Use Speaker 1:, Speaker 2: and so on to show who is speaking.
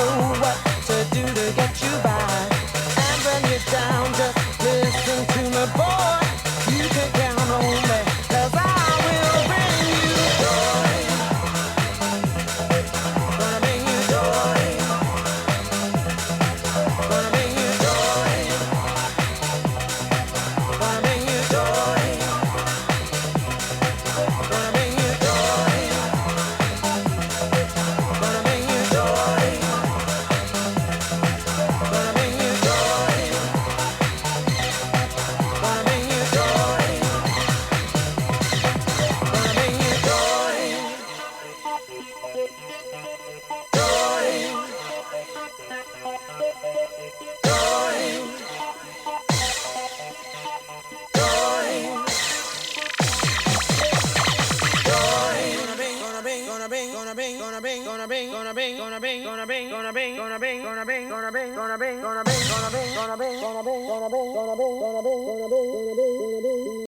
Speaker 1: know what to do to get you by. And when you're down, just listen to me, boy. You can count on me, 'cause I will bring you joy. Gonna bring you joy. Gonna bring you joy. Gonna bring you joy. Gonna bring you joy. Gonna bring you joy. Gonna bring you joy. Gonna bring you joy. Gonna bring you joy. Joy. Joy. Joy.